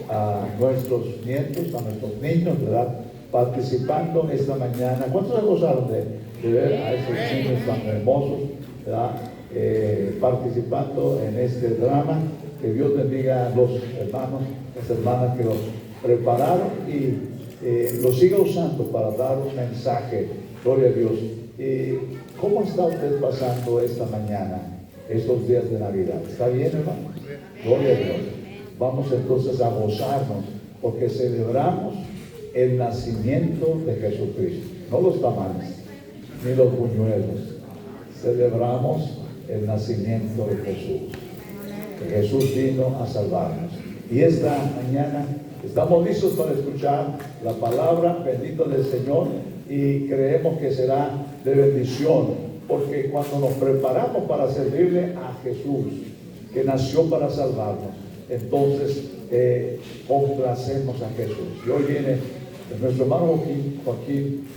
a nuestros nietos, a nuestros niños, ¿verdad? Participando esta mañana. ¿Cuántos se gozaron de ver a esos niños tan hermosos, ¿verdad? Participando en este drama? Que Dios bendiga a los hermanos, las hermanas que los prepararon y lo siga usando para dar un mensaje. Gloria a Dios. ¿Cómo está usted pasando esta mañana, estos días de Navidad? ¿Está bien, hermano? Gloria a Dios. Vamos entonces a gozarnos porque celebramos el nacimiento de Jesucristo. No los tamales, ni los buñuelos. Celebramos el nacimiento de Jesús. Que Jesús vino a salvarnos. Y esta mañana estamos listos para escuchar la palabra bendita del Señor y creemos que será de bendición, porque cuando nos preparamos para servirle a Jesús, que nació para salvarnos, entonces complacemos a Jesús. Y hoy viene nuestro hermano Joaquín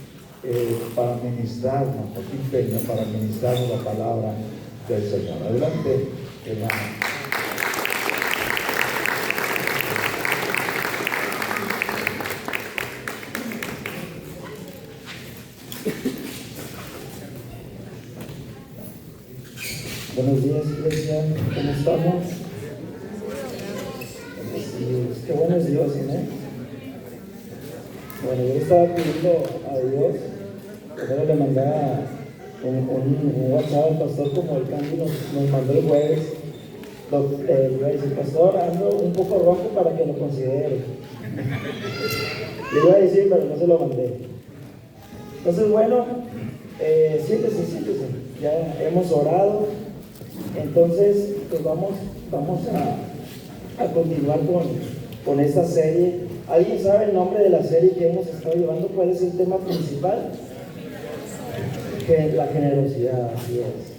para ministrarnos, Joaquín Peña, para ministrarnos la palabra del Señor. Adelante, hermano. Buenos días, iglesia, ¿cómo estamos? Qué bueno es Dios, ¿eh? Bueno, yo estaba pidiendo a Dios que ahora le mandara un WhatsApp al pastor, como el Candy nos mandó el jueves. Le iba a decir, pastor, ando un poco rojo para que lo considere. Le iba a decir, pero no se lo mandé. Entonces, bueno, siéntese. Ya hemos orado. Entonces, pues vamos a continuar con esta serie. ¿Alguien sabe el nombre de la serie que hemos estado llevando? ¿Cuál es el tema principal? La generosidad, así es.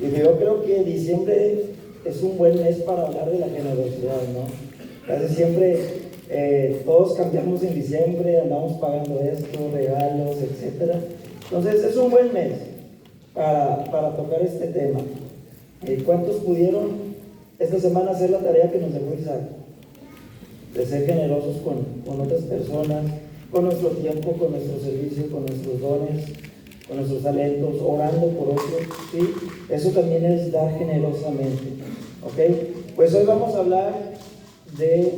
Y yo creo que diciembre es un buen mes para hablar de la generosidad, ¿no? Casi siempre todos cambiamos en diciembre, andamos pagando esto, regalos, etc. Entonces es un buen mes para tocar este tema. ¿Cuántos pudieron esta semana hacer la tarea que nos dejó Isaac? De ser generosos con otras personas, con nuestro tiempo, con nuestro servicio, con nuestros dones, con nuestros talentos, orando por otros, ¿sí? Eso también es dar generosamente, ¿ok? Pues hoy vamos a hablar de,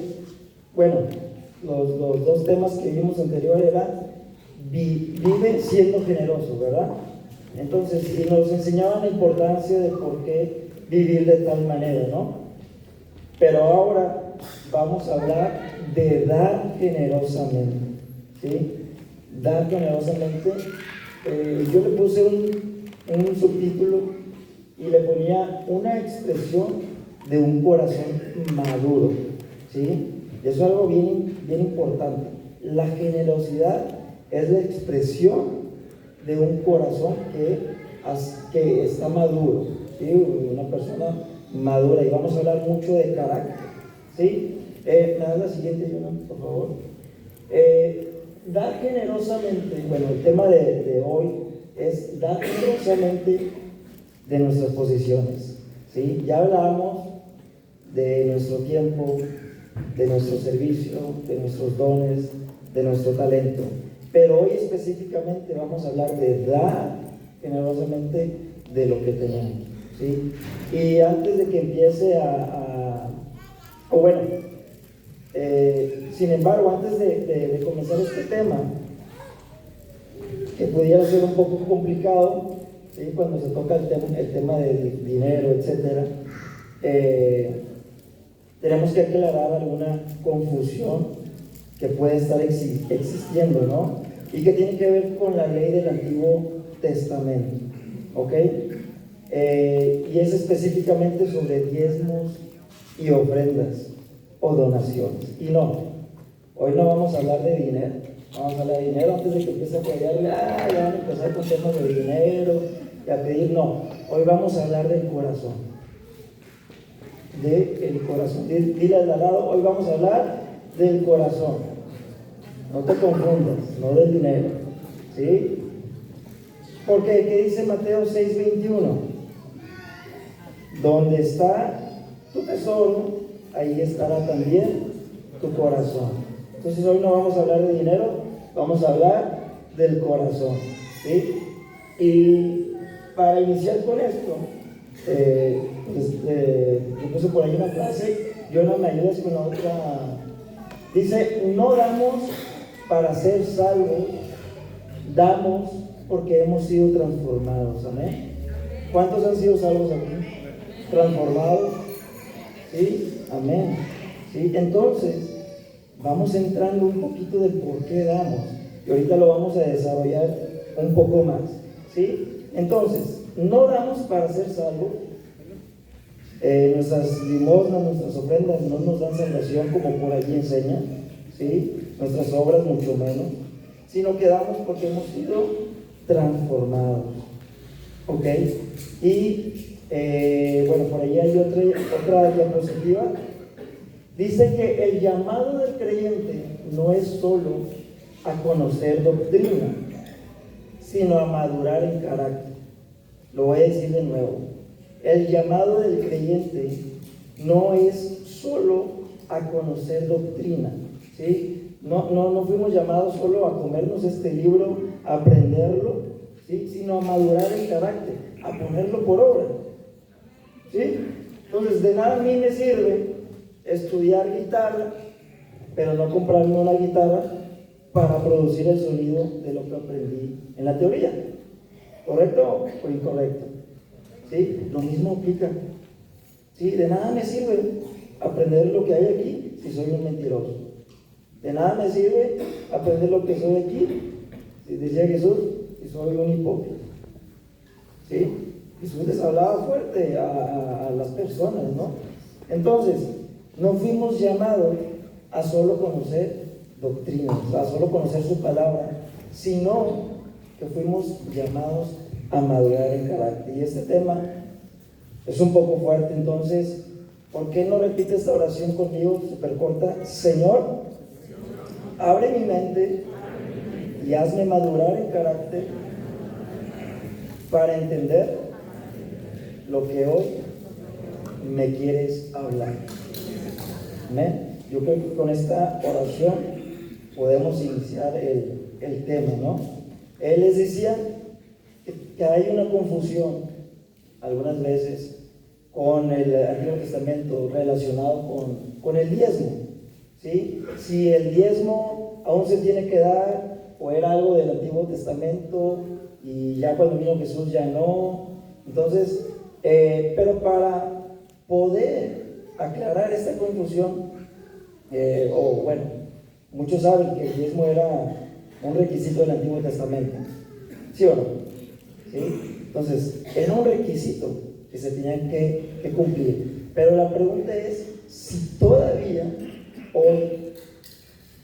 bueno, los dos temas que vimos anterior eran vive siendo generoso, ¿verdad? Entonces, y nos enseñaban la importancia de por qué vivir de tal manera, ¿no? Pero ahora vamos a hablar de dar generosamente, ¿sí? Dar generosamente. Yo le puse un subtítulo y le ponía una expresión de un corazón maduro, ¿sí? Eso es algo bien importante. La generosidad es la expresión de un corazón que está maduro, ¿sí? Una persona madura, y vamos a hablar mucho de carácter, ¿sí? ¿Me das la siguiente, Jonathan, por favor? Dar generosamente, bueno, el tema de hoy es dar generosamente de nuestras posiciones, ¿sí? Ya hablábamos de nuestro tiempo, de nuestro servicio, de nuestros dones, de nuestro talento. Pero hoy específicamente vamos a hablar de dar generosamente de lo que tenemos, ¿sí? Y antes de que empiece sin embargo, antes de comenzar este tema, que pudiera ser un poco complicado, ¿sí? Cuando se toca el tema del dinero, etc., tenemos que aclarar alguna confusión que puede estar existiendo, ¿no? Y que tiene que ver con la ley del Antiguo Testamento, ¿ok? Y es específicamente sobre diezmos y ofrendas o donaciones. Y no, hoy no vamos a hablar de dinero. Vamos a hablar de dinero antes de que empiece a pegarle, ya van a empezar con temas de dinero y a pedir. No, hoy vamos a hablar del corazón. Del corazón. Dile al lado, hoy vamos a hablar del corazón. No te confundas, no del dinero, ¿sí? Porque, ¿qué dice Mateo 6:21? Donde está tu tesoro, ahí estará también tu corazón. Entonces hoy no vamos a hablar de dinero, vamos a hablar del corazón, ¿sí? Y para iniciar con esto, yo puse por ahí una frase, yo no me ayudas con la otra. Dice, no damos para ser salvos, damos porque hemos sido transformados. Amén. ¿Cuántos han sido salvos aquí? Transformados. ¿Sí? Amén. ¿Sí? Entonces, vamos entrando un poquito del por qué damos. Y ahorita lo vamos a desarrollar un poco más. ¿Sí? Entonces, no damos para ser salvos. Nuestras limosnas, nuestras ofrendas no nos dan salvación como por allí enseña, ¿sí? Nuestras obras mucho menos, sino que damos porque hemos sido transformados, ¿ok? Y bueno, por ahí hay otra diapositiva. Dice que el llamado del creyente no es solo a conocer doctrina, sino a madurar en carácter. Lo voy a decir de nuevo. El llamado del creyente no es solo a conocer doctrina, ¿sí? No fuimos llamados solo a comernos este libro, a aprenderlo, ¿sí? Sino a madurar en carácter, a ponerlo por obra, ¿sí? Entonces, de nada a mí me sirve estudiar guitarra, pero no comprarme una guitarra para producir el sonido de lo que aprendí en la teoría. ¿Correcto o incorrecto? ¿Sí? Lo mismo aplica. ¿Sí? De nada me sirve aprender lo que hay aquí si soy un mentiroso. De nada me sirve aprender lo que soy aquí, si decía Jesús, si soy un hipócrita. ¿Sí? Jesús les hablaba fuerte a las personas, ¿no? Entonces, no fuimos llamados a solo conocer doctrinas, a solo conocer su palabra, sino que fuimos llamados a madurar en carácter. Y este tema es un poco fuerte, entonces, ¿por qué no repite esta oración conmigo, súper corta? Señor, abre mi mente y hazme madurar en carácter para entender lo que hoy me quieres hablar. Amén. Yo creo que con esta oración podemos iniciar el tema, ¿no? Él les decía que hay una confusión algunas veces con el Antiguo Testamento relacionado con el diezmo, ¿sí? Si el diezmo aún se tiene que dar o era algo del Antiguo Testamento y ya cuando vino Jesús ya no. Entonces, pero para poder aclarar esta confusión, bueno, muchos saben que el diezmo era un requisito del Antiguo Testamento, ¿sí o no? ¿Sí? Entonces, era un requisito que se tenían que cumplir. Pero la pregunta es si todavía hoy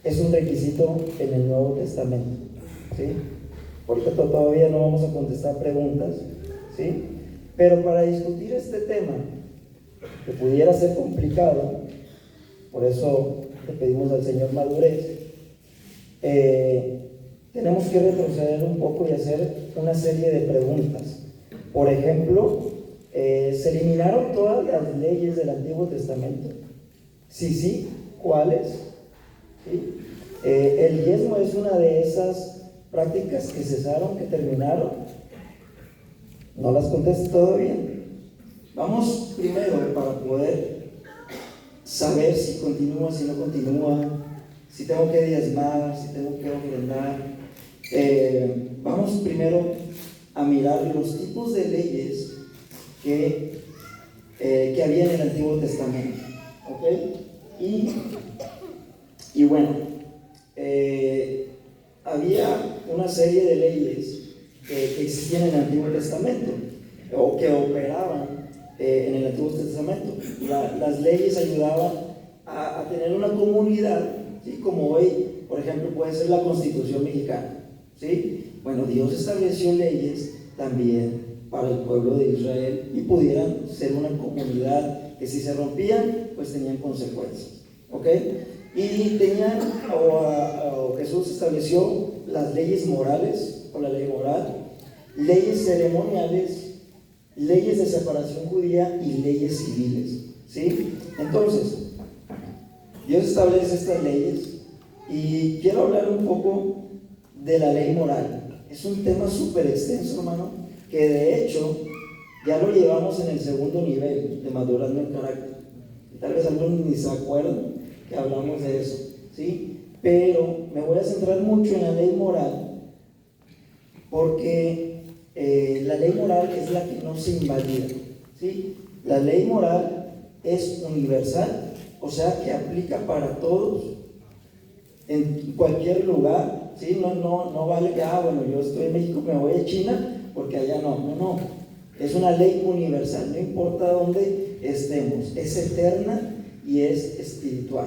es un requisito en el Nuevo Testamento, ¿sí? Ahorita todavía no vamos a contestar preguntas, ¿sí? Pero para discutir este tema, que pudiera ser complicado, por eso le pedimos al Señor madurez, tenemos que retroceder un poco y hacer una serie de preguntas. Por ejemplo, ¿se eliminaron todas las leyes del Antiguo Testamento? Sí, ¿cuáles? ¿Sí? El diezmo es una de esas prácticas que cesaron, que terminaron. No las conteste todavía. Vamos primero para poder saber si continúa, si no continúa, si tengo que diezmar, si tengo que ofrendar. Vamos primero a mirar los tipos de leyes que había en el Antiguo Testamento, ¿ok? Y bueno, había una serie de leyes que existían en el Antiguo Testamento o que operaban en el Antiguo Testamento. Las leyes ayudaban a tener una comunidad, ¿sí? Como hoy, por ejemplo, puede ser la Constitución mexicana, ¿sí? Bueno, Dios estableció leyes también para el pueblo de Israel y pudieran ser una comunidad que si se rompían, pues tenían consecuencias, ¿ok? Y tenían, o Jesús estableció las leyes morales, o la ley moral, leyes ceremoniales, leyes de separación judía y leyes civiles, ¿sí? Entonces, Dios establece estas leyes y quiero hablar un poco de la ley moral. Es un tema súper extenso, hermano, que de hecho ya lo llevamos en el segundo nivel de madurando el carácter. Y tal vez algunos ni se acuerdan que hablamos de eso, ¿sí? Pero me voy a centrar mucho en la ley moral porque la ley moral es la que no se invalida, ¿sí? La ley moral es universal, o sea que aplica para todos en cualquier lugar, ¿sí? No vale que, bueno, yo estoy en México, me voy a China, porque allá no. Es una ley universal, no importa dónde estemos, es eterna y es espiritual,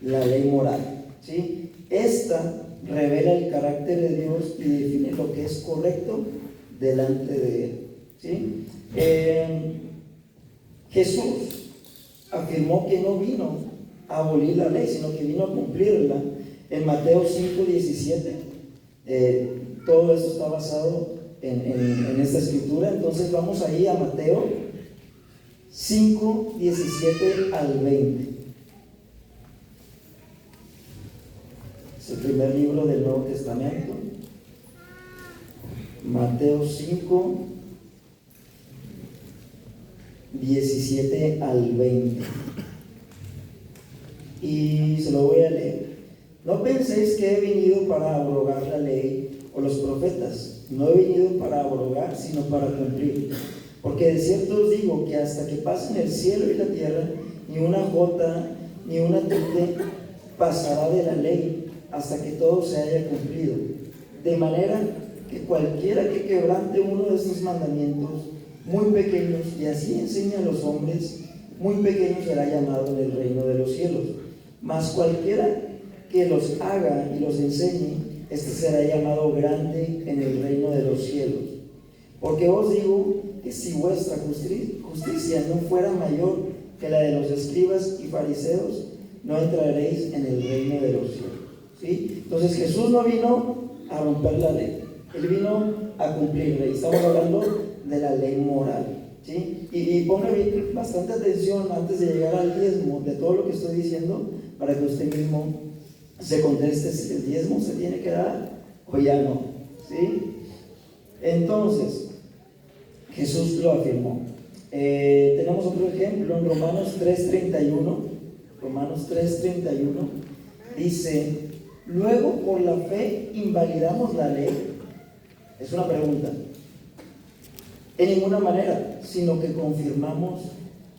la ley moral, ¿sí? Esta revela el carácter de Dios y define lo que es correcto delante de Él, ¿sí? Jesús afirmó que no vino a abolir la ley, sino que vino a cumplirla. En Mateo 5:17, todo esto está basado en esta escritura. Entonces vamos ahí a Mateo 5:17 al 20. Es el primer libro del Nuevo Testamento. Mateo 5:17 al 20. Y se lo voy a leer. No penséis que he venido para abrogar la ley o los profetas. No he venido para abrogar, sino para cumplir. Porque de cierto os digo que hasta que pasen el cielo y la tierra, ni una jota ni una tilde pasará de la ley hasta que todo se haya cumplido. De manera que cualquiera que quebrante uno de estos mandamientos muy pequeños y así enseña a los hombres, muy pequeño será llamado en el reino de los cielos. Mas cualquiera que los haga y los enseñe, este será llamado grande en el reino de los cielos. Porque os digo que si vuestra justicia no fuera mayor que la de los escribas y fariseos, no entraréis en el reino de los cielos, ¿sí? Entonces Jesús no vino a romper la ley, Él vino a cumplirla. Y estamos hablando de la ley moral, ¿sí? Y ponga bastante atención antes de llegar al diezmo de todo lo que estoy diciendo, para que usted mismo se conteste si el diezmo se tiene que dar o ya no, ¿sí? Entonces Jesús lo afirmó. Tenemos otro ejemplo en Romanos 3:31. Romanos 3:31 dice: luego por la fe invalidamos la ley. Es una pregunta. En ninguna manera, sino que confirmamos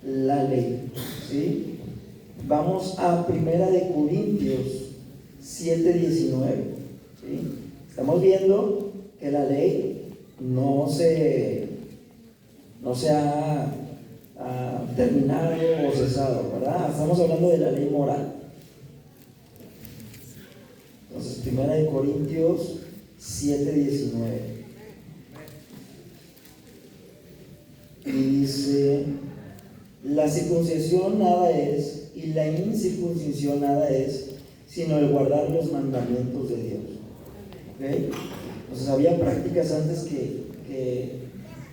la ley, ¿sí? Vamos a 1 Corintios 7:19, ¿sí? Estamos viendo que la ley no se ha terminado o cesado, ¿verdad? Estamos hablando de la ley moral. Entonces, 1 Corintios 7:19. Y dice: la circuncisión nada es, y la incircuncisión nada es, sino el guardar los mandamientos de Dios. ¿Okay? Entonces había prácticas antes que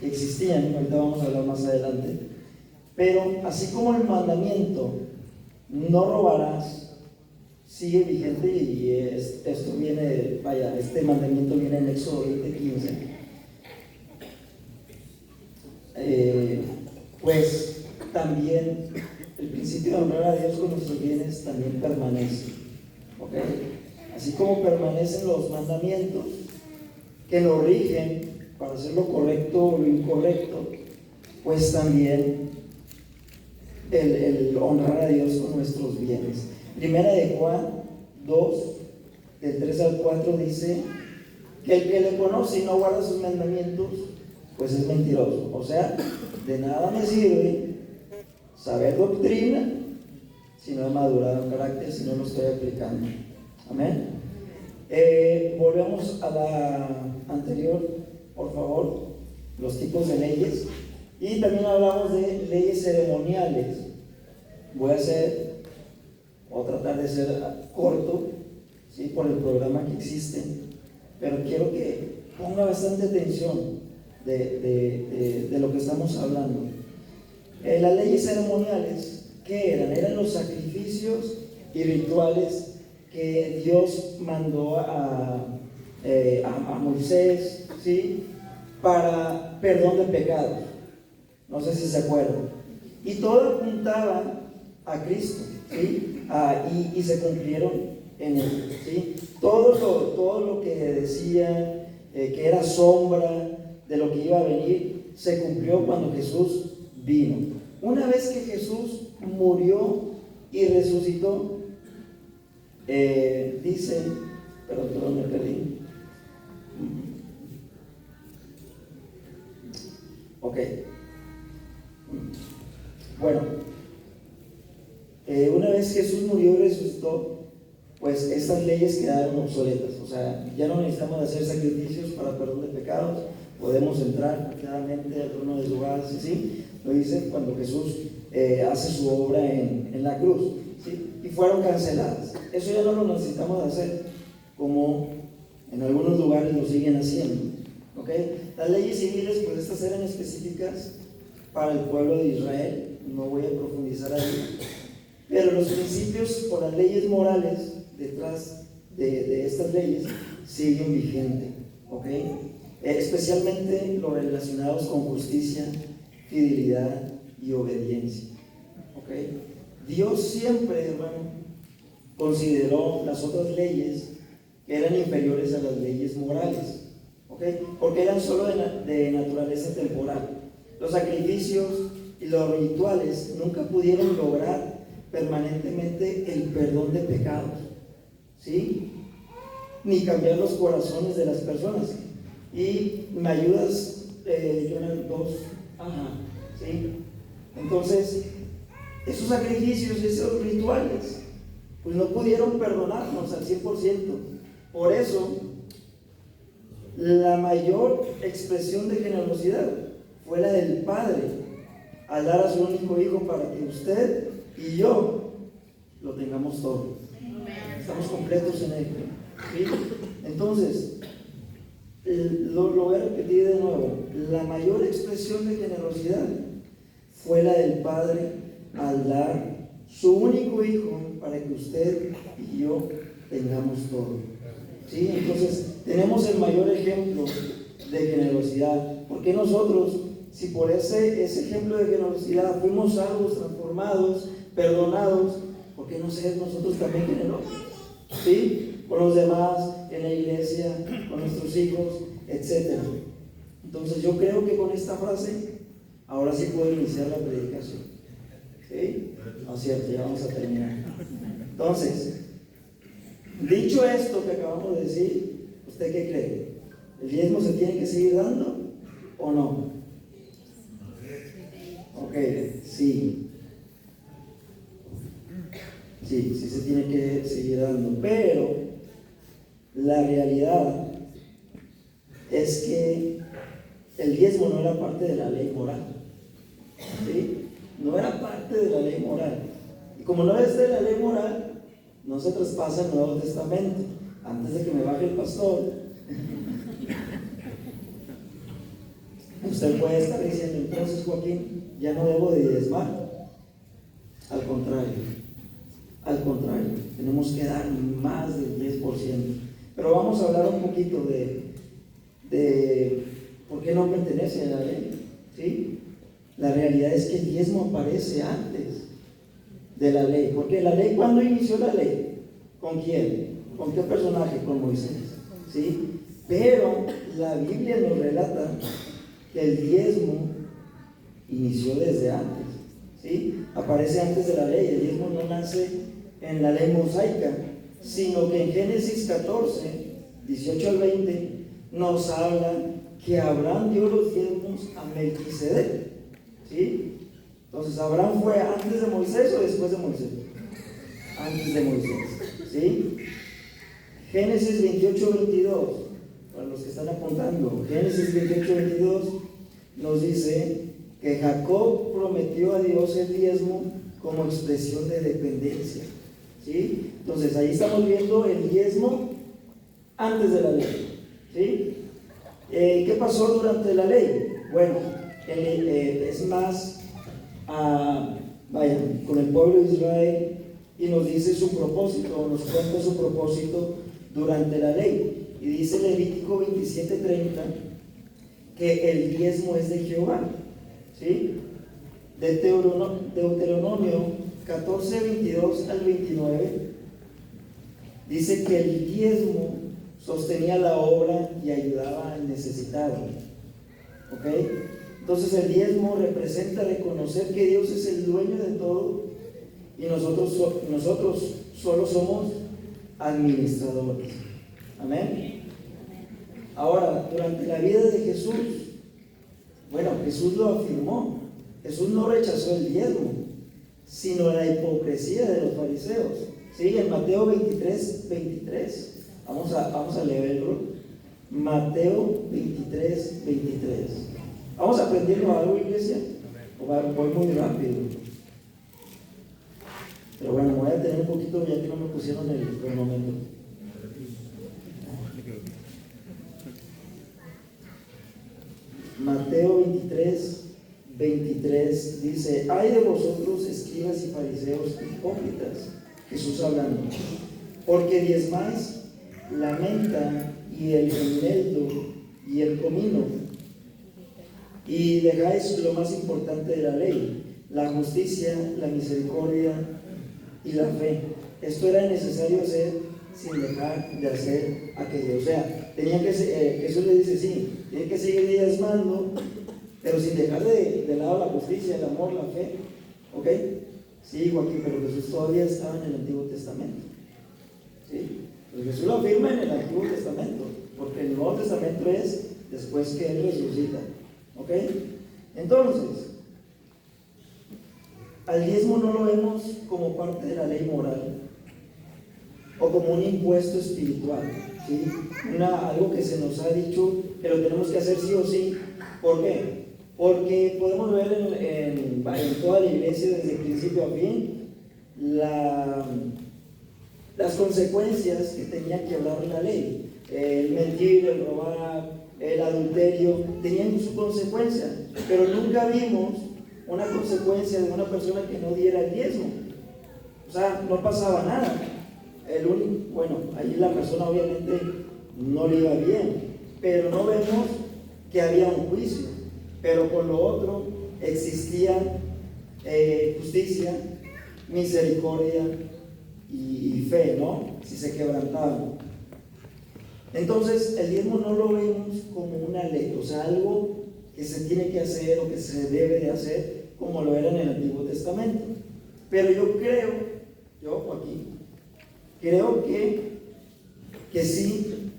existían, ahorita vamos a hablar más adelante, pero así como el mandamiento no robarás sigue vigente, y esto viene, este mandamiento viene en Éxodo 20:15. Pues también el principio de honrar a Dios con nuestros bienes también permanece, ¿ok? Así como permanecen los mandamientos que nos rigen para hacer lo correcto o lo incorrecto, pues también el honrar a Dios con nuestros bienes. Primera de Juan 2, del 3 al 4 dice que el que le conoce y no guarda sus mandamientos, pues es mentiroso. O sea, de nada me sirve saber doctrina si no he madurado en carácter, si no lo estoy aplicando. Amén. Volvemos a la anterior, por favor, los tipos de leyes. Y también hablamos de leyes ceremoniales. Voy a tratar de ser corto, ¿sí? Por el programa que existe, pero quiero que ponga bastante atención de lo que estamos hablando. Las leyes ceremoniales, ¿qué eran? Eran los sacrificios y rituales que Dios mandó a Moisés, ¿sí? Para perdón de pecados. No sé si se acuerdan. Y todo apuntaba a Cristo, ¿sí? Y se cumplieron en él, ¿sí? Todo lo que decían que era sombra de lo que iba a venir, se cumplió cuando Jesús vino. Una vez que Jesús murió y resucitó, dice, perdón, me perdí. Ok. Bueno, una vez Jesús murió y resucitó, pues estas leyes quedaron obsoletas. O sea, ya no necesitamos hacer sacrificios para perdón de pecados. Podemos entrar claramente al trono de su gracia, ¿sí? Lo dice cuando Jesús hace su obra en la cruz, ¿sí? Y fueron canceladas. Eso ya no lo necesitamos hacer, como en algunos lugares lo siguen haciendo, ¿ok? Las leyes civiles, pues estas eran específicas para el pueblo de Israel. No voy a profundizar ahí. Pero los principios o las leyes morales detrás de estas leyes siguen vigentes, ¿ok? Especialmente los relacionados con justicia, fidelidad y obediencia, ¿ok? Dios siempre, hermano, consideró las otras leyes que eran inferiores a las leyes morales, ¿ok? Porque eran solo de naturaleza temporal. Los sacrificios y los rituales nunca pudieron lograr permanentemente el perdón de pecados, ¿sí? Ni cambiar los corazones de las personas. Y me ayudas, Jonathan, 2. Ajá, ¿sí? Entonces, esos sacrificios y esos rituales, pues no pudieron perdonarnos al 100%. Por eso, la mayor expresión de generosidad fue la del Padre, al dar a su único Hijo para que usted y yo lo tengamos todo. Estamos completos en Él, ¿sí? Entonces, lo voy a repetir de nuevo. La mayor expresión de generosidad fue la del Padre al dar su único Hijo para que usted y yo tengamos todo, ¿sí? Entonces, tenemos el mayor ejemplo de generosidad. ¿Por qué nosotros, si por ese ejemplo de generosidad fuimos salvos, transformados, perdonados, por qué no ser nosotros también generosos? ¿Sí? Con los demás, en la iglesia, con nuestros hijos, etc. Entonces yo creo que con esta frase ahora sí puedo iniciar la predicación, ¿sí? No es cierto, ya vamos a terminar. Entonces, dicho esto que acabamos de decir, ¿usted qué cree? ¿El diezmo se tiene que seguir dando o no? Ok, sí. Sí se tiene que seguir dando, pero la realidad es que el diezmo no era parte de la ley moral, ¿sí? No era parte de la ley moral. Y como no es de la ley moral, no se traspasa el Nuevo Testamento. Antes de que me baje el pastor, usted puede estar diciendo, entonces, Joaquín, ya no debo de diezmar. Al contrario, tenemos que dar más del 10%. Pero vamos a hablar un poquito de por qué no pertenece a la ley, ¿sí? La realidad es que el diezmo aparece antes de la ley. Porque la ley, ¿cuándo inició la ley? ¿Con quién? ¿Con qué personaje? Con Moisés, ¿sí? Pero la Biblia nos relata que el diezmo inició desde antes, ¿sí? Aparece antes de la ley. El diezmo no nace en la ley mosaica, sino que en Génesis 14, 18 al 20, nos habla que Abraham dio los diezmos a Melquisedec, ¿sí? Entonces, ¿Abraham fue antes de Moisés o después de Moisés? Antes de Moisés, ¿sí? Génesis 28, 22, para los que están apuntando, Génesis 28, 22 nos dice que Jacob prometió a Dios el diezmo como expresión de dependencia, ¿sí? Entonces ahí estamos viendo el diezmo antes de la ley, ¿sí? ¿Qué pasó durante la ley? Bueno, es más, con el pueblo de Israel y nos dice su propósito, nos cuenta su propósito durante la ley. Y dice Levítico 27:30 que el diezmo es de Jehová, ¿sí? Deuteronomio 14:22 al 29 dice que el diezmo sostenía la obra y ayudaba al necesitado. ¿Ok? Entonces el diezmo representa reconocer que Dios es el dueño de todo y nosotros solo somos administradores. Amén. Ahora, durante la vida de Jesús, bueno, Jesús lo afirmó. Jesús no rechazó el diezmo, sino la hipocresía de los fariseos. Sí, en Mateo 23:23. Vamos a leerlo. Mateo 23:23. ¿Vamos aprendiendo algo, iglesia? ¿O voy muy rápido? Pero bueno, me voy a tener un poquito ya que no me pusieron el cronómetro. Mateo 23:23 dice: ay de vosotros, escribas y fariseos hipócritas, Jesús hablando, porque diezmáis la menta y el eneldo y el comino, y dejáis lo más importante de la ley, la justicia, la misericordia y la fe. Esto era necesario hacer sin dejar de hacer aquello. O sea, Jesús le dice, sí, tienen que seguir diezmando, pero sin dejar de lado la justicia, el amor, la fe. ¿Ok? Sí, Joaquín, pero Jesús todavía estaba en el Antiguo Testamento. ¿Sí? Pues Jesús lo afirma en el Antiguo Testamento, porque el Nuevo Testamento es después que Él resucita. ¿Ok? Entonces, al diezmo no lo vemos como parte de la ley moral o como un impuesto espiritual, ¿sí? Algo que se nos ha dicho que lo tenemos que hacer sí o sí. ¿Por qué? Porque podemos ver en toda la iglesia desde principio a fin las consecuencias que tenía que hablar la ley. El mentir, el robar, el adulterio tenían su consecuencia, pero nunca vimos una consecuencia de una persona que no diera el diezmo. O sea, no pasaba nada. Bueno, ahí la persona obviamente no le iba bien, pero no vemos que había un juicio. Pero con lo otro existía justicia, misericordia y fe, ¿no? Si se quebrantaban. Entonces, el diezmo no lo vemos como una ley, o sea, algo que se tiene que hacer o que se debe de hacer, como lo era en el Antiguo Testamento. Pero yo Joaquín, creo que sí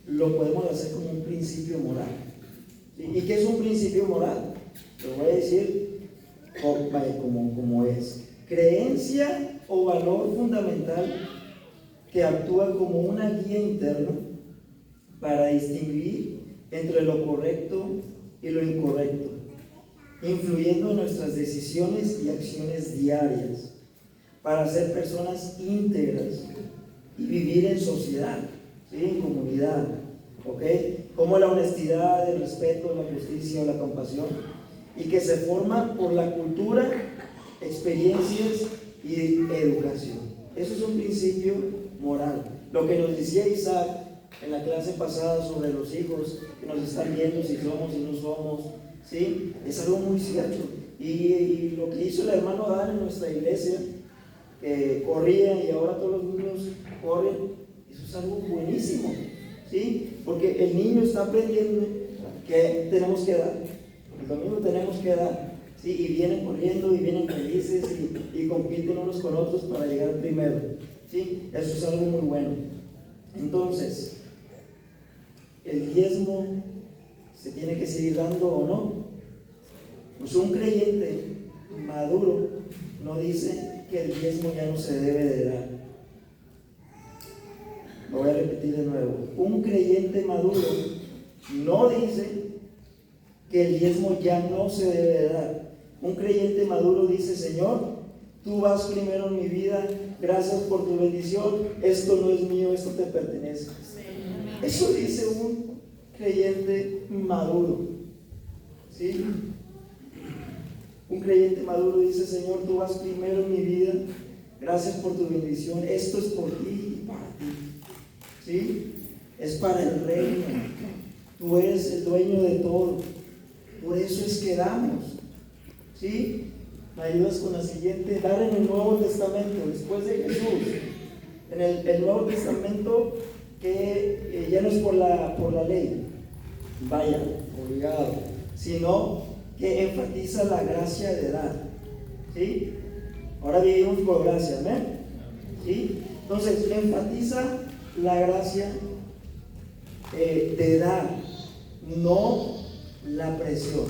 lo podemos hacer como un principio moral. ¿Y qué es un principio moral? Lo voy a decir como es. Creencia o valor fundamental que actúa como una guía interna para distinguir entre lo correcto y lo incorrecto, influyendo en nuestras decisiones y acciones diarias, para ser personas íntegras y vivir en sociedad, ¿sí? En comunidad, ¿ok? Como la honestidad, el respeto, la justicia o la compasión, y que se forma por la cultura, experiencias y educación. Eso es un principio moral. Lo que nos decía Isaac en la clase pasada sobre los hijos que nos están viendo, si somos y no somos, ¿sí? Es algo muy cierto. Y lo que hizo el hermano Dan en nuestra iglesia, que corría y ahora todos los niños corren, eso es algo buenísimo, ¿sí? Porque el niño está aprendiendo que tenemos que dar, el domingo tenemos que dar, ¿sí? Y vienen corriendo y vienen felices y compiten unos con otros para llegar primero, ¿sí? Eso es algo muy bueno. Entonces, ¿el diezmo se tiene que seguir dando o no? Pues un creyente maduro no dice que el diezmo ya no se debe de dar. Lo voy a repetir de nuevo. Un creyente maduro no dice que el diezmo ya no se debe de dar. Un creyente maduro dice: Señor, tú vas primero en mi vida, gracias por tu bendición, esto no es mío, esto te pertenece. Eso dice un creyente maduro, ¿sí? Un creyente maduro dice: Señor, tú vas primero en mi vida, gracias por tu bendición, esto es por ti y para ti, ¿sí? Es para el reino, tú eres el dueño de todo, por eso es que damos, ¿sí? Me ayudas con la siguiente: dar en el Nuevo Testamento, después de Jesús, en el Nuevo Testamento, que ya no es por la ley, vaya, obligado, sino que enfatiza la gracia de dar, ¿sí? Ahora vivimos por gracia, ¿amén? ¿Sí? Entonces, enfatiza la gracia de dar, no la presión.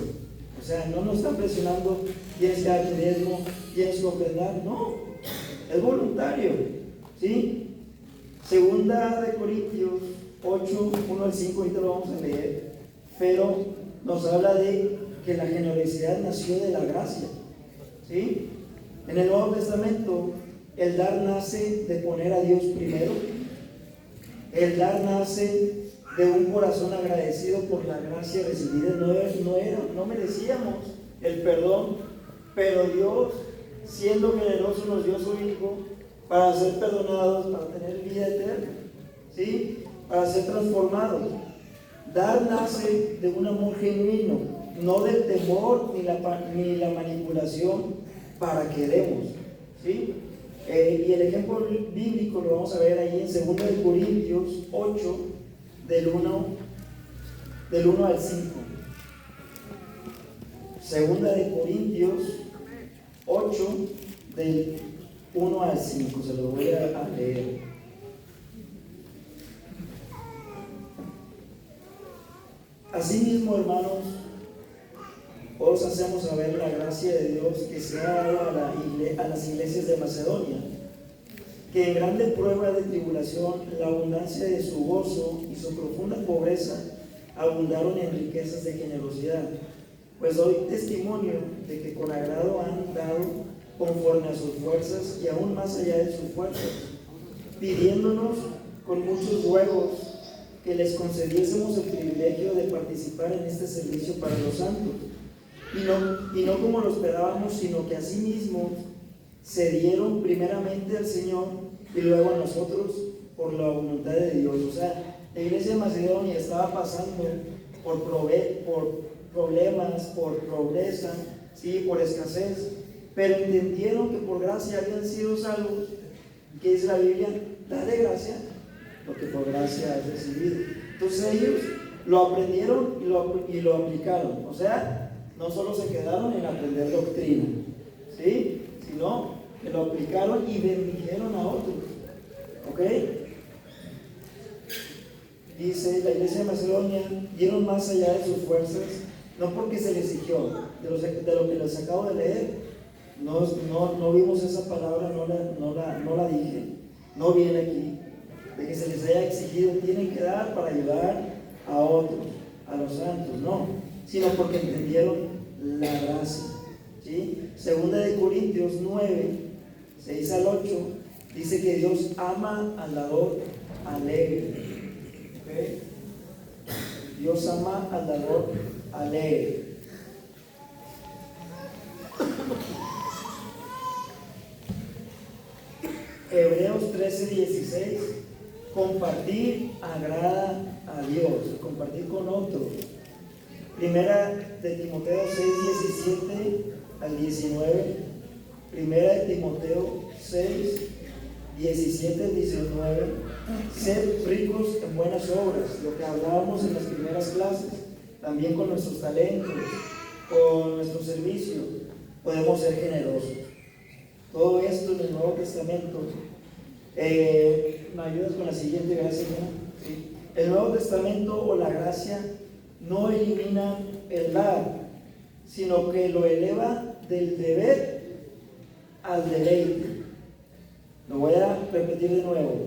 O sea, no nos está presionando: tienes que dar tu diezmo, tienes que ofrendar. No, es voluntario, ¿sí? Segunda de Corintios 8, 1 al 5, ahorita lo vamos a leer, pero nos habla de que la generosidad nació de la gracia, ¿sí? En el Nuevo Testamento, el dar nace de poner a Dios primero. El dar nace de un corazón agradecido por la gracia recibida. No merecíamos el perdón, pero Dios, siendo generoso, nos dio a su Hijo para ser perdonados, para tener vida eterna, ¿sí? Para ser transformados. Dar nace de un amor genuino, no del temor ni la manipulación para que demos, ¿sí? Y el ejemplo bíblico lo vamos a ver ahí en 2 de Corintios 8, del 1 al 5. 2 de Corintios 8, del 1 al 5, se lo voy a leer. Asimismo, hermanos, os hacemos saber la gracia de Dios que se ha dado a las iglesias de Macedonia, que en grande prueba de tribulación, la abundancia de su gozo y su profunda pobreza abundaron en riquezas de generosidad. Pues doy testimonio de que con agrado han dado conforme a sus fuerzas y aún más allá de sus fuerzas, pidiéndonos con muchos ruegos que les concediésemos el privilegio de participar en este servicio para los santos. Y no como lo esperábamos, sino que asimismo se dieron primeramente al Señor y luego a nosotros por la voluntad de Dios. O sea, la iglesia de Macedonia estaba pasando por problemas, por pobreza, ¿sí? Por escasez, pero entendieron que por gracia habían sido salvos. ¿Qué dice la Biblia? Da de gracia lo que por gracia has recibido. Entonces ellos lo aprendieron y lo aplicaron. O sea, no solo se quedaron en aprender doctrina, ¿sí? Sino que lo aplicaron y bendijeron a otros, ¿ok? Dice, la iglesia de Macedonia dieron más allá de sus fuerzas, no porque se les exigió, de lo que les acabo de leer, no vimos esa palabra, no la dije, no viene aquí, de que se les haya exigido, tienen que dar para ayudar a otros, a los santos, no, sino porque entendieron la gracia, ¿sí? Segunda de Corintios 9, 6 al 8, dice que Dios ama al dador alegre, ¿okay? Dios ama al dador alegre. Hebreos 13, 16, compartir agrada a Dios, compartir con otros. Primera de Timoteo 6, 17 al 19. Primera de Timoteo 6, 17 al 19. Ser ricos en buenas obras, lo que hablábamos en las primeras clases, también con nuestros talentos, con nuestro servicio, podemos ser generosos. Todo esto en el Nuevo Testamento. ¿Me ayudas con la siguiente? Gracias, ¿no? ¿Sí? El Nuevo Testamento o la gracia no elimina el dar, sino que lo eleva del deber al deleite. Lo voy a repetir de nuevo.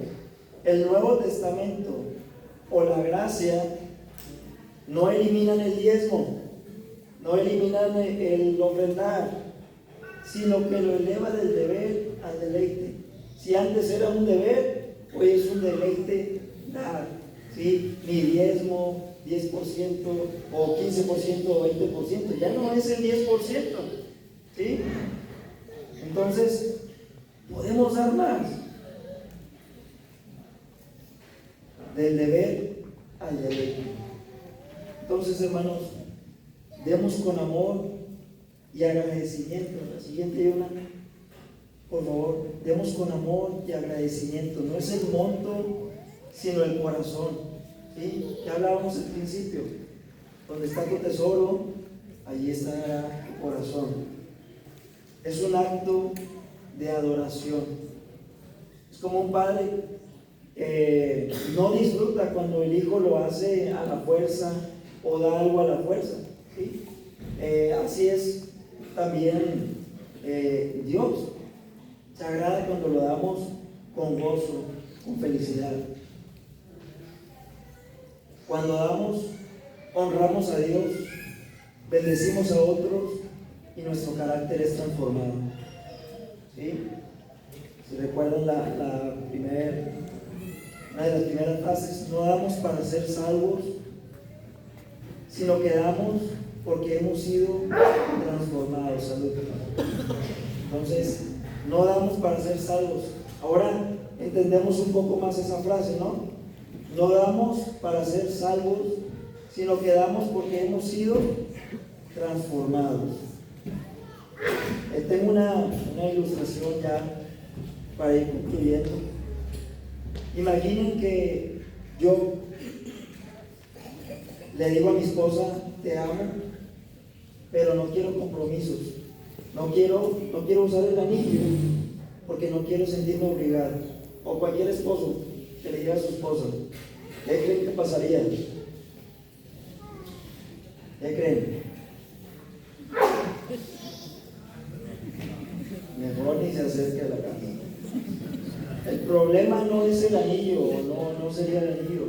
El Nuevo Testamento o la gracia no eliminan el diezmo, no eliminan el ofrendar, sino que lo eleva del deber al deleite. Si antes era un deber, hoy es un deleite dar, ¿sí? Mi diezmo, 10% o 15% o 20%, ya no es el 10%, ¿sí? Entonces, podemos dar más. Del deber al deleite. Entonces, hermanos, demos con amor y agradecimiento. La siguiente, Yolanda, por favor, demos con amor y agradecimiento. No es el monto, sino el corazón. ¿Sí? Ya hablábamos al principio. Donde está tu tesoro, allí estará tu corazón. Es un acto de adoración. Es como un padre no disfruta cuando el hijo lo hace a la fuerza o da algo a la fuerza, ¿sí? Así es también Dios. Se agrada cuando lo damos con gozo, con felicidad. Cuando damos, honramos a Dios, bendecimos a otros y nuestro carácter es transformado, ¿sí? Si recuerdan una de las primeras frases, no damos para ser salvos, sino que damos porque hemos sido transformados. Salud. Entonces, no damos para ser salvos. Ahora entendemos un poco más esa frase, ¿no? No damos para ser salvos, sino que damos porque hemos sido transformados. Tengo una ilustración ya para ir concluyendo. Imaginen que yo le digo a mi esposa, te amo, pero no quiero compromisos. No quiero usar el anillo porque no quiero sentirme obligado. O cualquier esposo que le diga a su esposa, ¿qué creen que pasaría? ¿Qué creen? Mejor ni se acerque a la casa. El problema no es el anillo, no sería el anillo,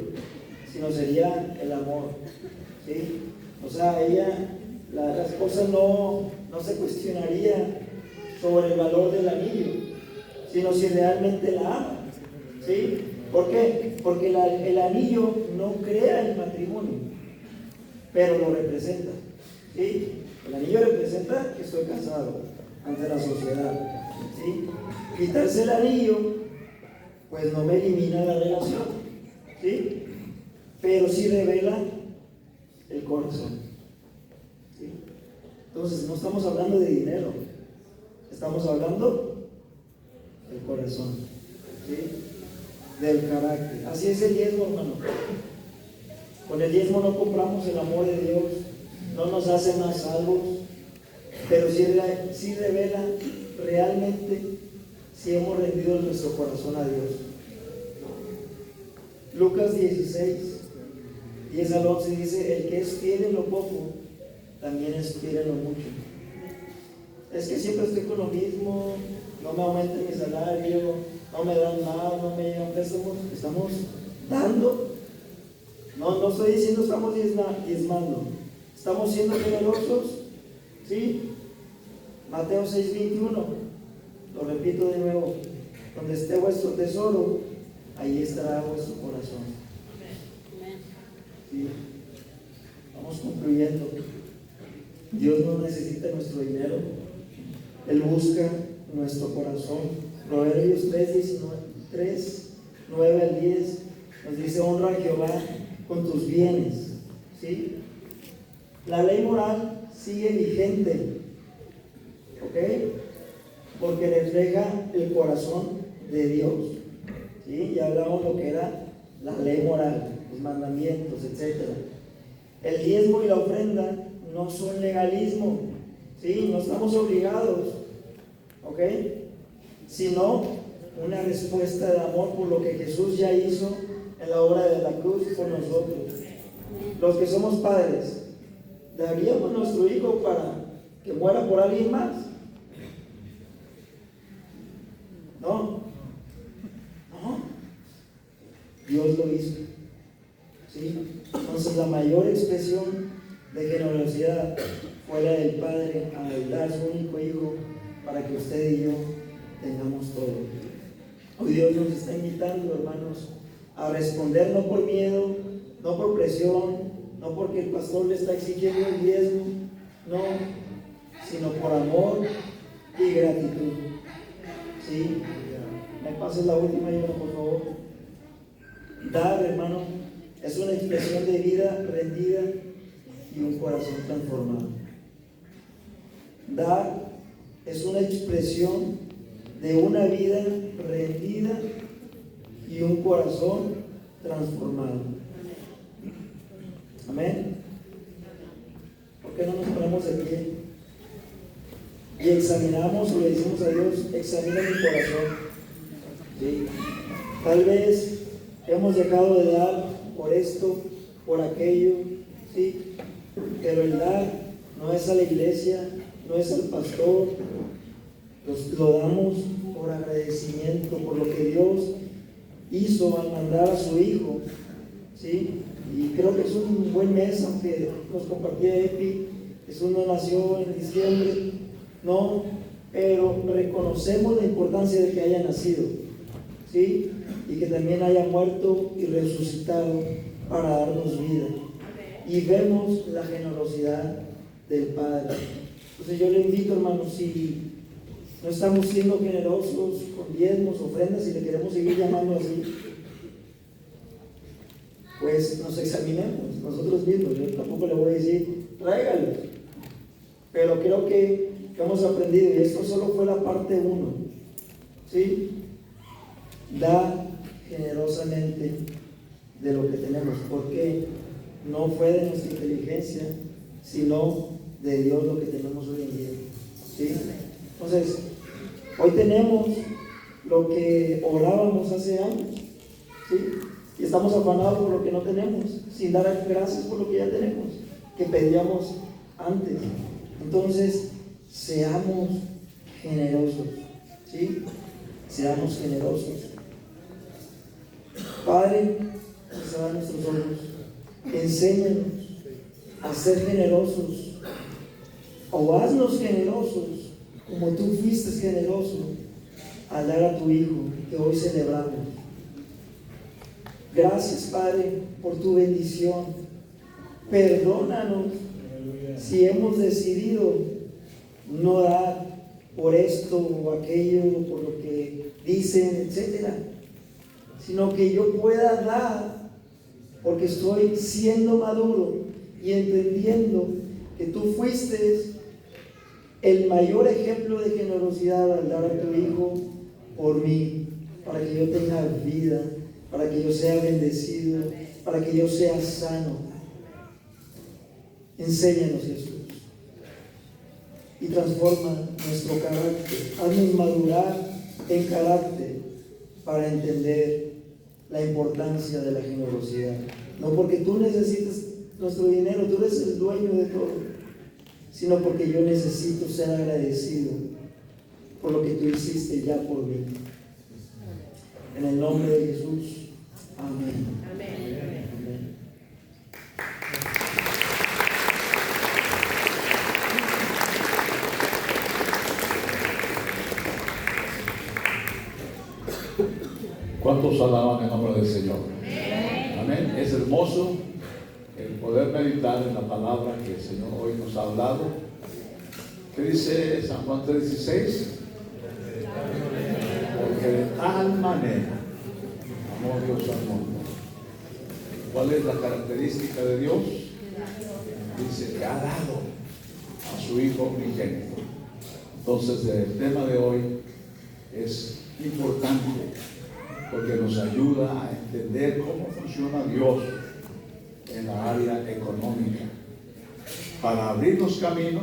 sino sería el amor, ¿sí? O sea, la esposa no se cuestionaría sobre el valor del anillo, sino si realmente la ama, ¿sí? ¿Por qué? Porque el anillo no crea el matrimonio, pero lo representa, ¿sí? El anillo representa que estoy casado ante la sociedad, ¿sí? Quitarse el anillo pues no me elimina la relación, ¿sí? Pero sí revela el corazón, ¿sí? Entonces no estamos hablando de dinero, estamos hablando del corazón, ¿sí? Del carácter. Así es el diezmo, hermano. Con el diezmo no compramos el amor de Dios, no nos hace más salvos, pero sí revela realmente si hemos rendido nuestro corazón a Dios. Lucas 16, 10 al 11 dice, el que es fiel en lo poco, también es fiel en lo mucho. Es que siempre estoy con lo mismo, no me aumenta mi salario, no me dan más, no me llegan préstamos. Estamos dando. No estoy diciendo estamos diezmando, estamos siendo generosos, ¿sí? Mateo 6:21, lo repito de nuevo, donde esté vuestro tesoro, ahí estará vuestro corazón. ¿Sí? Vamos concluyendo. Dios no necesita nuestro dinero, Él busca nuestro corazón. Proverbios 3, 9 al 10 nos dice, honra a Jehová con tus bienes, ¿sí? La ley moral sigue vigente, ¿ok? Porque refleja el corazón de Dios, ¿sí? Ya hablamos lo que era la ley moral, los mandamientos, etc. El diezmo y la ofrenda no son legalismo, ¿sí? No estamos obligados, ¿ok? Sino una respuesta de amor por lo que Jesús ya hizo en la obra de la cruz por nosotros. Los que somos padres, ¿daríamos a nuestro hijo para que muera por alguien más? No. Dios lo hizo, ¿sí? Entonces la mayor expresión de generosidad fue la del Padre al dar su único hijo para que usted y yo tengamos todo. Hoy Dios nos está invitando, hermanos, a responder no por miedo, no por presión, no porque el pastor le está exigiendo el diezmo, no, sino por amor y gratitud. ¿Sí? ¿Me pasas la última, Yona, por favor? Dar, hermano, es una expresión de vida rendida y un corazón transformado. Dar es una expresión de una vida rendida y un corazón transformado. Amén. ¿Por qué no nos ponemos de pie y examinamos o le decimos a Dios, examina mi corazón? ¿Sí? Tal vez hemos dejado de dar por esto, por aquello, ¿sí? Pero el dar no es a la iglesia, no es al pastor, lo damos por agradecimiento, por lo que Dios hizo al mandar a su Hijo, ¿sí? Y creo que es un buen mes, aunque nos compartía Epi, Jesús no nació en diciembre, no, pero reconocemos la importancia de que haya nacido, ¿sí? Y que también haya muerto y resucitado para darnos vida. Y vemos la generosidad del Padre. Entonces yo le invito, hermanos, si no estamos siendo generosos con diezmos, ofrendas, y le queremos seguir llamando así, pues nos examinemos nosotros mismos. Yo tampoco le voy a decir, tráigalos. Pero creo que hemos aprendido, y esto solo fue la parte 1, ¿sí? Da generosamente de lo que tenemos, porque no fue de nuestra inteligencia, sino de Dios lo que tenemos hoy en día, ¿sí? Entonces, hoy tenemos lo que orábamos hace años, ¿sí? Y estamos afanados por lo que no tenemos, sin dar gracias por lo que ya tenemos, que pedíamos antes. Entonces, seamos generosos, ¿sí? Seamos generosos. Padre, cerrar nuestros ojos, enséñanos a ser generosos, o haznos generosos, como tú fuiste generoso al dar a tu Hijo, que hoy celebramos. Gracias, Padre, por tu bendición. Perdónanos si hemos decidido no dar por esto o aquello, por lo que dicen, etcétera, sino que yo pueda dar porque estoy siendo maduro y entendiendo que tú fuiste el mayor ejemplo de generosidad al dar a tu Hijo por mí, para que yo tenga vida, para que yo sea bendecido, para que yo sea sano. Enséñanos, Jesús, y transforma nuestro carácter. Haznos madurar en carácter para entender la importancia de la generosidad. No porque tú necesites nuestro dinero, tú eres el dueño de todo, sino porque yo necesito ser agradecido por lo que tú hiciste ya por mí. En el nombre de Jesús. Amén. Amén. Amén. ¿Cuántos alaban el nombre del Señor? Amén. Es hermoso el poder meditar en la palabra que el Señor hoy nos ha hablado. ¿Qué dice San Juan 3:16? Porque de tal manera amó Dios al mundo. ¿Cuál es la característica de Dios? Dice que ha dado a su Hijo unigénito. Entonces el tema de hoy es importante porque nos ayuda a entender cómo funciona Dios en la área económica, para abrirnos camino,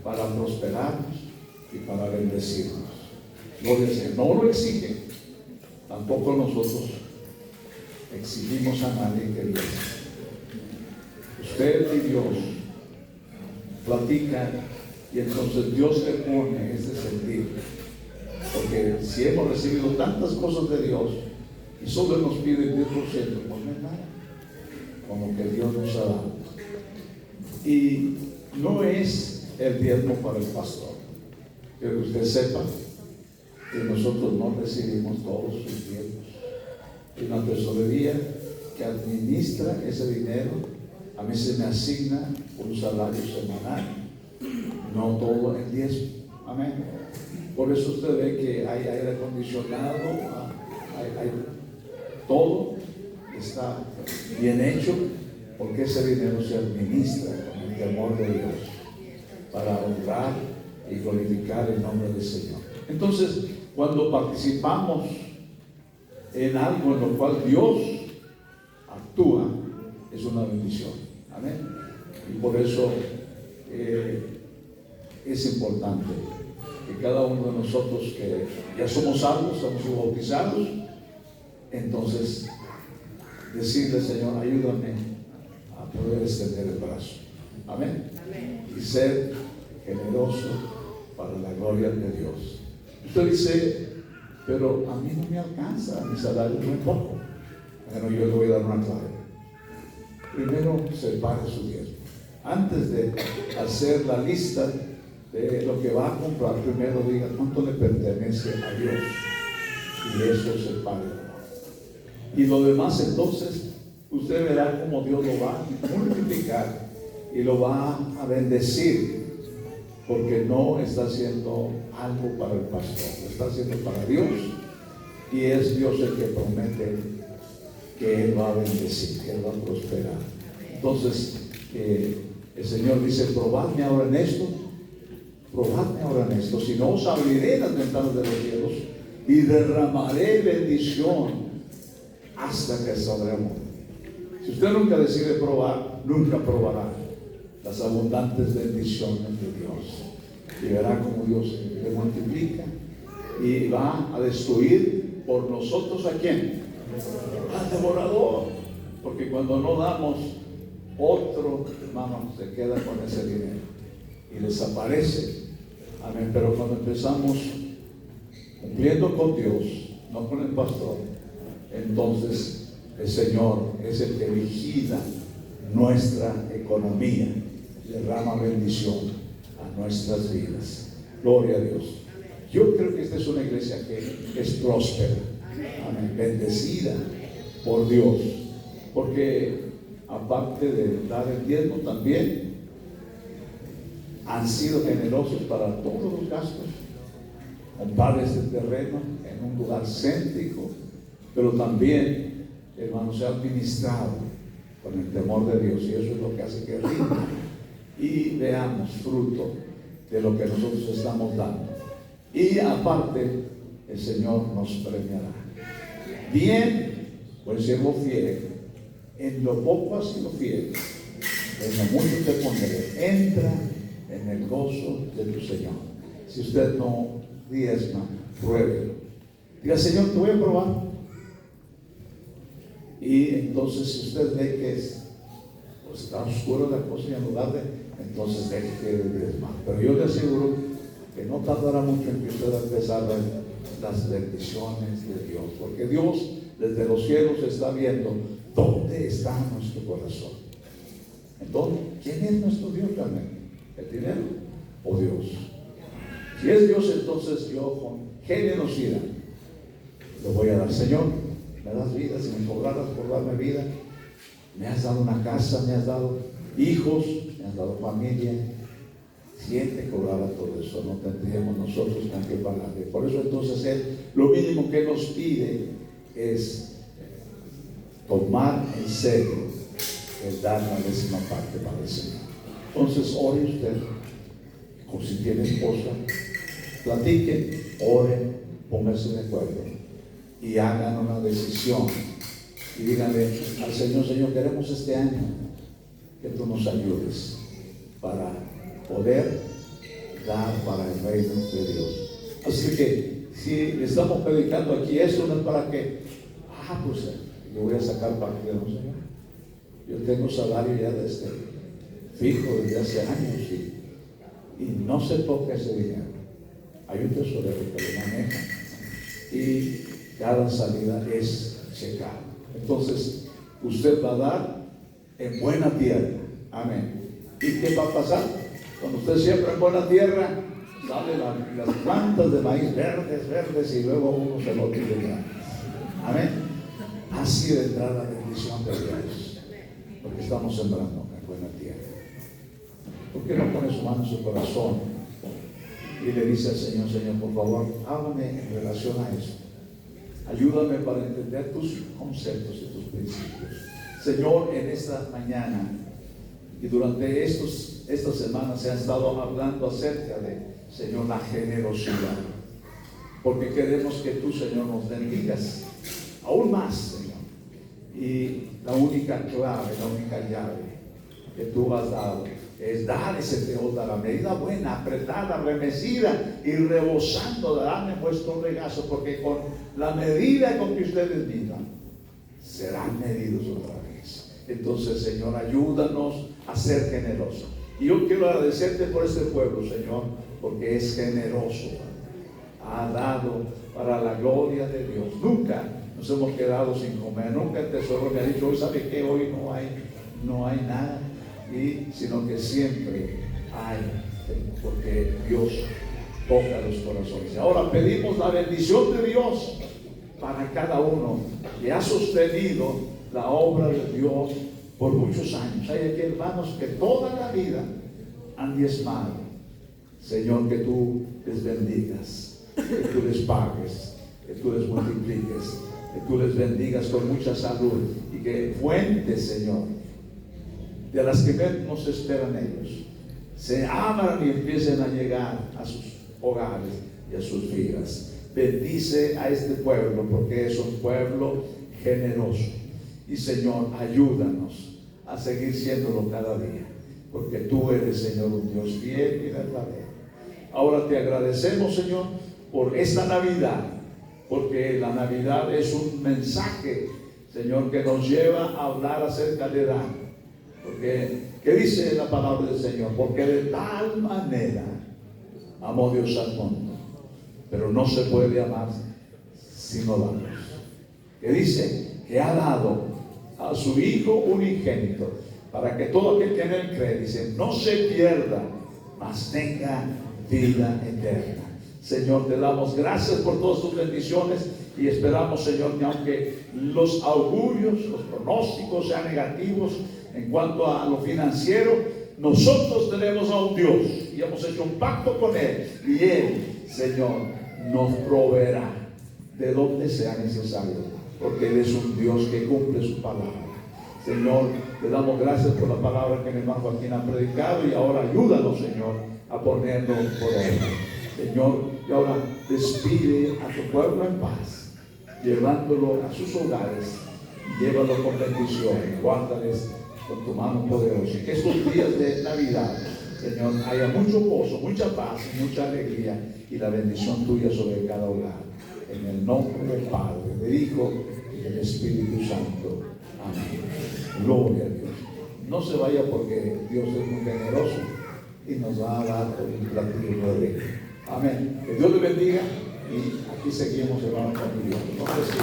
para prosperarnos y para bendecirnos. Gloria al Señor. No lo exige, tampoco nosotros exigimos a nadie que Dios. Usted y Dios platican y entonces Dios le pone ese sentido. Porque si hemos recibido tantas cosas de Dios y solo nos pide el 10%, pues no es nada, como que Dios nos ha dado. Y no es el diezmo para el pastor. Quiero que usted sepa que nosotros no recibimos todos sus diezmos. Hay una tesorería que administra ese dinero. A mí se me asigna un salario semanal no todo en 10. Amén. Por eso usted ve que hay aire acondicionado, todo está bien hecho, porque ese dinero se administra con el temor de Dios para honrar y glorificar el nombre del Señor. Entonces, cuando participamos en algo en lo cual Dios actúa, es una bendición. Amén. Y por eso es importante que cada uno de nosotros que ya somos salvos, somos bautizados, entonces decirle: Señor, ayúdame a poder extender el brazo. Amén. Y ser generoso para la gloria de Dios. Usted dice: pero a mí no me alcanza, mi salario es muy poco. Bueno, yo le voy a dar una clave. Primero, separe su diezmo. Antes de hacer la lista de lo que va a comprar, primero diga cuánto le pertenece a Dios, y eso separe. Y lo demás, entonces, usted verá cómo Dios lo va a multiplicar y lo va a bendecir, porque no está haciendo algo para el pastor, lo está haciendo para Dios, y es Dios el que promete que Él va a bendecir, que Él va a prosperar. Entonces, el Señor dice: probadme ahora en esto, si no os abriré las ventanas de los cielos y derramaré bendición hasta que sobremos. Si usted nunca decide probar, nunca probará las abundantes bendiciones de Dios, y verá cómo Dios le multiplica y va a destruir por nosotros. ¿A quién? Al devorador. Porque cuando no damos, otro hermano se queda con ese dinero y desaparece. Amén. Pero cuando empezamos cumpliendo con Dios, no con el pastor, entonces el Señor es el que vigila nuestra economía, derrama bendición a nuestras vidas. Gloria a Dios. Yo creo que esta es una iglesia que es próspera, amén, bendecida por Dios, porque aparte de dar el diezmo, también han sido generosos para todos los gastos. Comprarles el terreno en un lugar céntrico, pero también, hermanos, se ha administrado con el temor de Dios, y eso es lo que hace que rinda y veamos fruto de lo que nosotros estamos dando. Y aparte, el Señor nos premiará. Bien, pues siervo fiel, en lo poco has sido fiel, en lo mucho te pondré. Entra en el gozo de tu Señor. Si usted no diezma, pruébelo. Diga: Señor, te voy a probar. Y entonces, si usted ve que pues está oscura la cosa, y en lugar de, entonces deje que diezmar. Pero yo le aseguro que no tardará mucho en que usted va a empezar a ver las bendiciones de Dios, porque Dios desde los cielos está viendo dónde está nuestro corazón. Entonces, ¿quién es nuestro Dios realmente? ¿El dinero o Dios? Si es Dios, entonces yo con generosidad le voy a dar: Señor, me das vida, si me cobraras por darme vida, me has dado una casa, me has dado hijos, me has dado familia. Si Él te cobrara todo eso, no tendríamos nosotros con qué pagarle. Por eso entonces Él, lo mínimo que nos pide es tomar en serio el dar la 10ª parte para el Señor. Entonces, ore usted, o si tiene esposa, platiquen, oren, pónganse de acuerdo y hagan una decisión y díganle al Señor: Señor, queremos este año que tú nos ayudes para poder dar para el reino de Dios. Así que si le estamos predicando aquí, eso no es para que pues yo voy a sacar parte de los Señor. Yo tengo salario ya desde fijo desde hace años, y no se toca ese dinero. Hay un tesorero que lo maneja y cada salida es checada. Entonces usted va a dar en buena tierra. Amén. ¿Y qué va a pasar? Cuando usted siembra en buena tierra, salen las plantas de maíz verdes, y luego uno se lo tira. Amén. Así vendrá la bendición de Dios, porque estamos sembrando en buena tierra. ¿por qué no pone su mano en su corazón y le dice al Señor, Señor, por favor, háblame en relación a eso? Ayúdame para entender tus conceptos y tus principios. Señor, en esta mañana y durante estas semanas se ha estado hablando acerca de, Señor, la generosidad. Porque queremos que tú, Señor, nos bendigas aún más, Señor. Y la única clave, la única llave que tú has dado es dar ese Teos a la medida buena, apretada, remecida y rebosando, darme vuestro regazo, porque con la medida con que ustedes midan, serán medidos otra vez. Entonces, Señor, ayúdanos a ser generosos. Y yo quiero agradecerte por este pueblo, Señor, porque es generoso. Ha dado para la gloria de Dios. Nunca nos hemos quedado sin comer. Nunca el tesoro me ha dicho, hoy sabe que hoy no hay nada. Sino que siempre hay, porque Dios toca los corazones. Y ahora pedimos la bendición de Dios para cada uno que ha sostenido la obra de Dios por muchos años. Hay aquí hermanos que toda la vida han diezmado. Señor, que tú les bendigas, que tú les pagues, que tú les multipliques, que tú les bendigas con mucha salud y que fuentes, Señor, de las que menos esperan ellos, se abran y empiecen a llegar a sus hogares y a sus vidas. Bendice a este pueblo, porque es un pueblo generoso. Y Señor, ayúdanos a seguir siéndolo cada día, porque tú eres, Señor, un Dios fiel y verdadero. Ahora te agradecemos, Señor, por esta Navidad, porque la Navidad es un mensaje, Señor, que nos lleva a hablar acerca de dar. Porque, ¿qué dice la palabra del Señor? Porque de tal manera amó Dios al mundo, pero no se puede amar si no damos. Que dice que ha dado a su Hijo unigénito, para que todo aquel que en él cree, dice, no se pierda, mas tenga vida eterna. Señor, te damos gracias por todas tus bendiciones y esperamos, Señor, que aunque los augurios, los pronósticos sean negativos en cuanto a lo financiero, nosotros tenemos a un Dios y hemos hecho un pacto con Él, y Él, Señor, nos proveerá de donde sea necesario, porque Él es un Dios que cumple su palabra. Señor, te damos gracias por la palabra que mi hermano Joaquín ha predicado, y ahora ayúdanos, Señor, a ponerlo por Él. Señor, y ahora despide a tu pueblo en paz, llevándolo a sus hogares, llévalo con bendición, guárdales con tu mano poderosa, y que estos días de Navidad, Señor, haya mucho gozo, mucha paz, mucha alegría y la bendición tuya sobre cada hogar. En el nombre del Padre, del Hijo y del Espíritu Santo. Amén. Gloria a Dios. No se vaya, porque Dios es muy generoso y nos va a dar un platillo de rico. Amén. Que Dios le bendiga, y aquí seguimos, hermano, familia. No sé si